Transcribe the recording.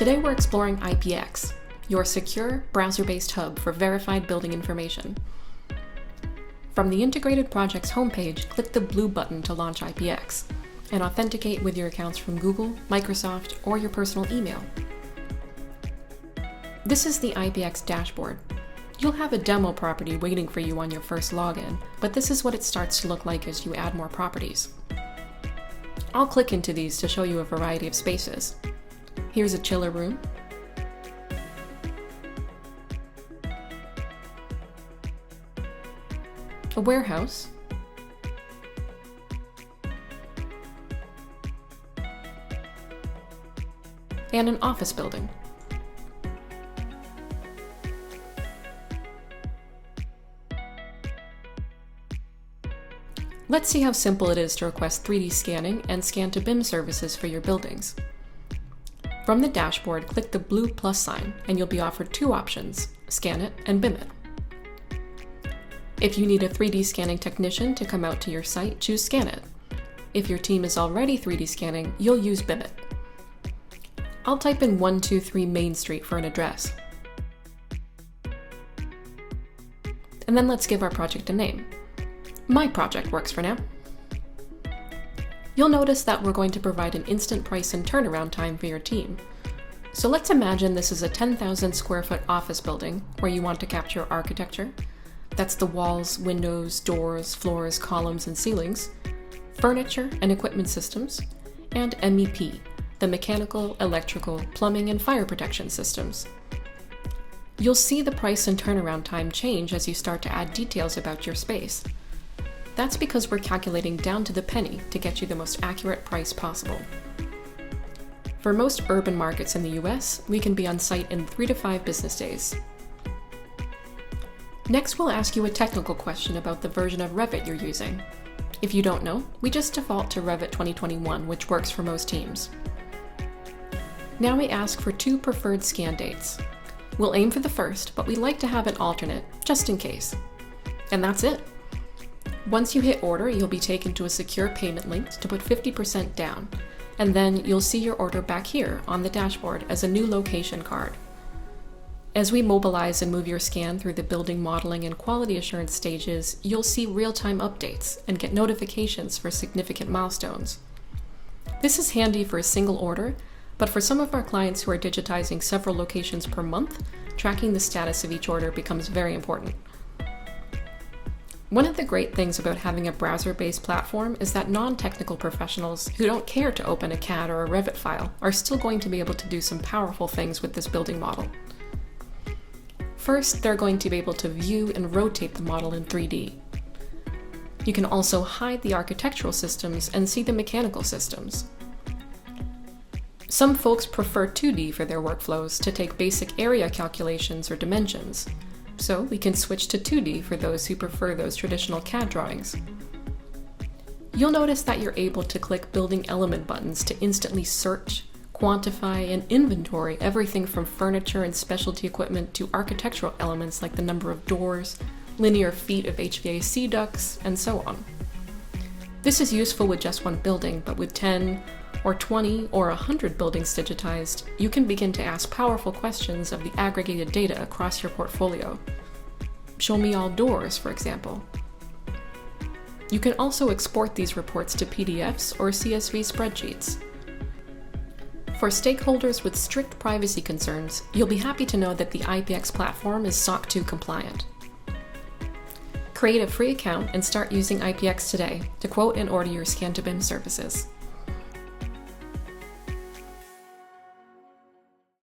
Today we're exploring IPX, your secure, browser-based hub for verified building information. From the Integrated Projects homepage, click the blue button to launch IPX and authenticate with your accounts from Google, Microsoft, or your personal email. This is the IPX dashboard. You'll have a demo property waiting for you on your first login, but this is what it starts to look like as you add more properties. I'll click into these to show you a variety of spaces. Here's a chiller room, a warehouse, and an office building. Let's see how simple it is to request 3D scanning and scan to BIM services for your buildings. From the dashboard, click the blue plus sign and you'll be offered two options, scan it and BIM it. If you need a 3D scanning technician to come out to your site, choose Scan It. If your team is already 3D scanning, you'll use BIM It. I'll type in 123 Main Street for an address. And then let's give our project a name. My project works for now. You'll notice that we're going to provide an instant price and turnaround time for your team. So let's imagine this is a 10,000 square foot office building where you want to capture architecture. That's the walls, windows, doors, floors, columns, and ceilings, furniture and equipment systems, and MEP, the mechanical, electrical, plumbing, and fire protection systems. You'll see the price and turnaround time change as you start to add details about your space. That's because we're calculating down to the penny to get you the most accurate price possible. For most urban markets in the US, we can be on site in 3 to 5 business days. Next, we'll ask you a technical question about the version of Revit you're using. If you don't know, we just default to Revit 2021, which works for most teams. Now we ask for 2 preferred scan dates. We'll aim for the first, but we like to have an alternate, just in case. And that's it. Once you hit order, you'll be taken to a secure payment link to put 50% down, and then you'll see your order back here on the dashboard as a new location card. As we mobilize and move your scan through the building modeling and quality assurance stages, you'll see real-time updates and get notifications for significant milestones. This is handy for a single order, but for some of our clients who are digitizing several locations per month, tracking the status of each order becomes very important. One of the great things about having a browser-based platform is that non-technical professionals who don't care to open a CAD or a Revit file are still going to be able to do some powerful things with this building model. First, they're going to be able to view and rotate the model in 3D. You can also hide the architectural systems and see the mechanical systems. Some folks prefer 2D for their workflows to take basic area calculations or dimensions. So we can switch to 2D for those who prefer those traditional CAD drawings. You'll notice that you're able to click building element buttons to instantly search, quantify, and inventory everything from furniture and specialty equipment to architectural elements like the number of doors, linear feet of HVAC ducts, and so on. This is useful with just one building, but with 10 or 20 or 100 buildings digitized, you can begin to ask powerful questions of the aggregated data across your portfolio. Show me all doors, for example. You can also export these reports to PDFs or CSV spreadsheets. For stakeholders with strict privacy concerns, you'll be happy to know that the IPX platform is SOC 2 compliant. Create a free account and start using IPX today to quote and order your scan to BIM services.